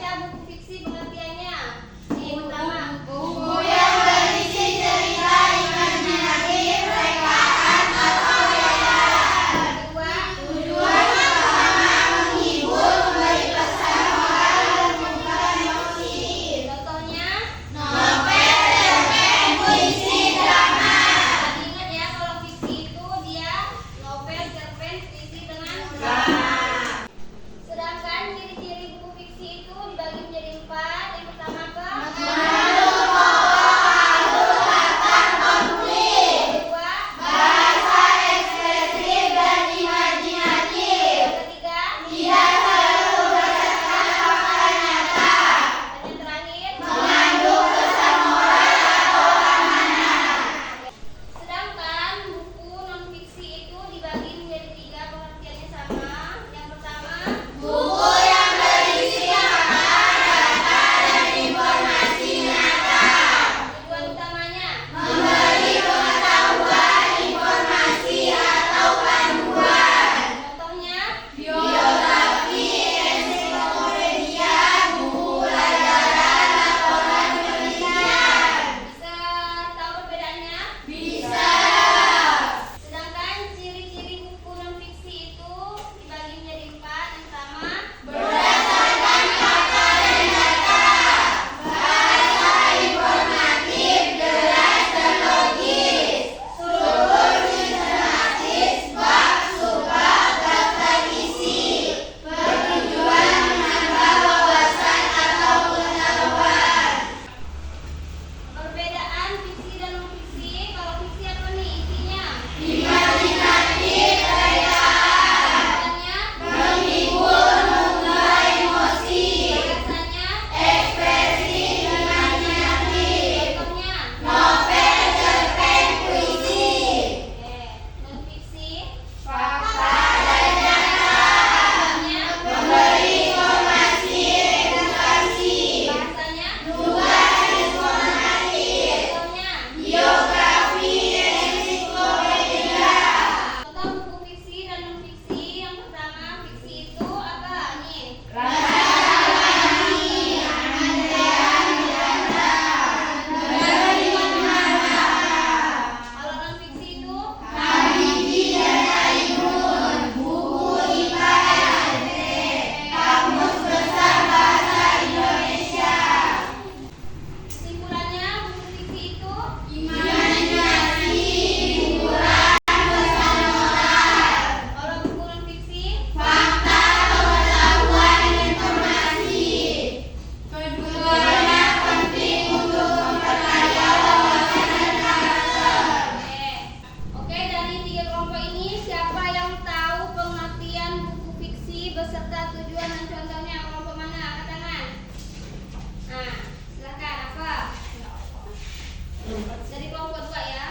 baca buku fiksi pengertiannya. Nih, pertama. Buku yang berisi cerita, imajinatif, rekaan, atau khayalan. Kedua. Tujuan utama menghibur, memberi pesan moral, dan membuka emosi. Contohnya. Novel, cerpen, puisi, drama. Ingat ya, kalau fiksi itu dia novel, cerpen, puisi dengan Drama. Sedangkan ciri-ciri buku fiksi itu dibagi menjadi 4. Yang pertama apa? Mengandung tokoh, alur, latar, konflik. Kedua. Bahasa ekspresif dan imajinatif. Ketiga. Tidak selalu berdasarkan fakta nyata. Dan yang terakhir. Mengandung pesan moral atau amanah. Sedangkan buku non-fiksi itu dibagi menjadi 3, pengertiannya sama. Yang pertama. Buku yang berisi fakta, data, dan informasi nyata. Tujuan utamanya. Memberi pengetahuan, informasi, atau panduan. Contohnya. Biografi, ensiklopedia, buku pelajaran, laporan penelitian. Bisa tahu perbedaannya? Bisa. Sedangkan ciri-ciri buku non-fiksi itu dibagi menjadi 4. Yang pertama. Berdasarkan fakta dan data. Bahasa informatif, jelas, dan logis. Struktur sistematis, bab, subbab, daftar isi. Bertujuan menambah wawasan atau pengetahuan. Perbedaan fiksi dan non-fiksi. Kalau fiksi apa nih isinya? Imajinatif, rekaan. Contohnya. Menghibur, menggugah emosi. Bahasanya. Ekspresi, imajinatif. Contohnya. Novel, cerpen, puisi. Oke. Non-fiksi. Fakta dan data. Contohnya. Memberi informasi, edukasi. Bahasanya. Tugas informatif. Contohnya. Biografi, ensiklopedia. Contoh buku fiksi dan non-fiksi. Yang pertama, fiksi itu apa nih? Rasa Alami, Andrea Miranda. Dari mana? Kalau non-fiksi itu Habibie dan Ainun. Buku IPA SMP. Kamus Besar Bahasa Indonesia. kesimpulannya buku fiksi itu Imajinasi, hiburan, pesan moral. kalau buku non-fiksi Fakta, pengetahuan, informasi. Keduanya penting untuk memperkaya wawasan dan karakter. Oke, dari 3 kelompok ini siapa yang tahu pengertian buku fiksi beserta tujuan dan contohnya? Kelompok mana? Angkat tangan. Nah, silakan apa? Dari kelompok 2 ya.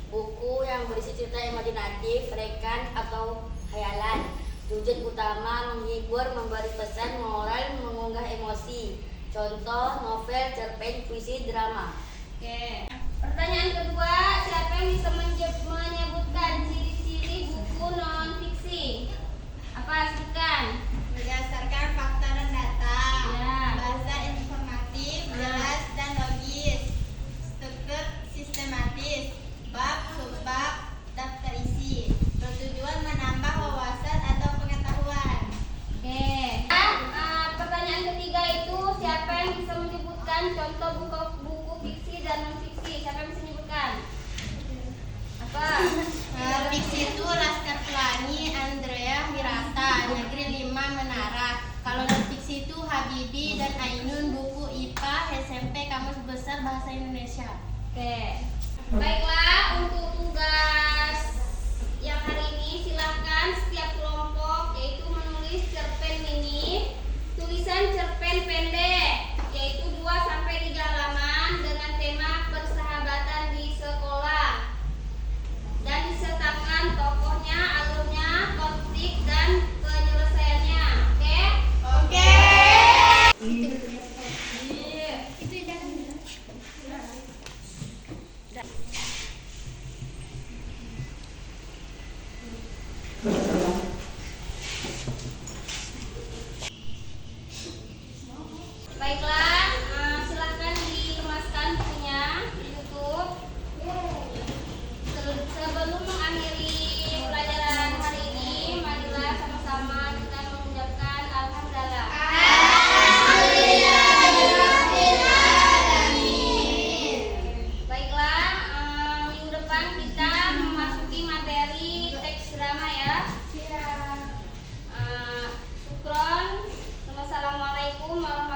Buku yang berisi cerita imajinatif, rekan, atau khayalan. Tujuan utama menghibur, memberi pesan moral, mengunggah emosi. Contoh novel, cerpen, puisi, drama. Oke. Pertanyaan kedua, siapa yang bisa menyebutkan ciri-ciri buku non-fiksi? Apa? Sebutkan. Berdasarkan fakta dan data. Ya. Bahasa informatif, jelas, dan logis. Struktur sistematis. Bab, subbab, daftar isi. Bertujuan menambah wawasan atau pengetahuan. Oke. Pertanyaan ketiga itu siapa yang bisa menyebutkan contoh buku fiksi dan non-fiksi? Siapa yang bisa menyebutkan? Apa? Fiksi itu Laskar Pelangi, Andrea Mirata, Negeri 5 Menara. Kalau non-fiksi itu Habibie dan Ainun, buku IPA SMP Kamus Besar Bahasa Indonesia. Oke. Baiklah, untuk tugas yang hari ini silakan setiap kelompok yaitu menulis cerpen mini, tulisan cerpen pendek yaitu 2 sampai 3 halaman dengan tema persahabatan di sekolah. Dan disertakan tokohnya, alurnya, konflik dan penyelesaiannya. Oke? Oke. Assalamualaikum warahmatullahi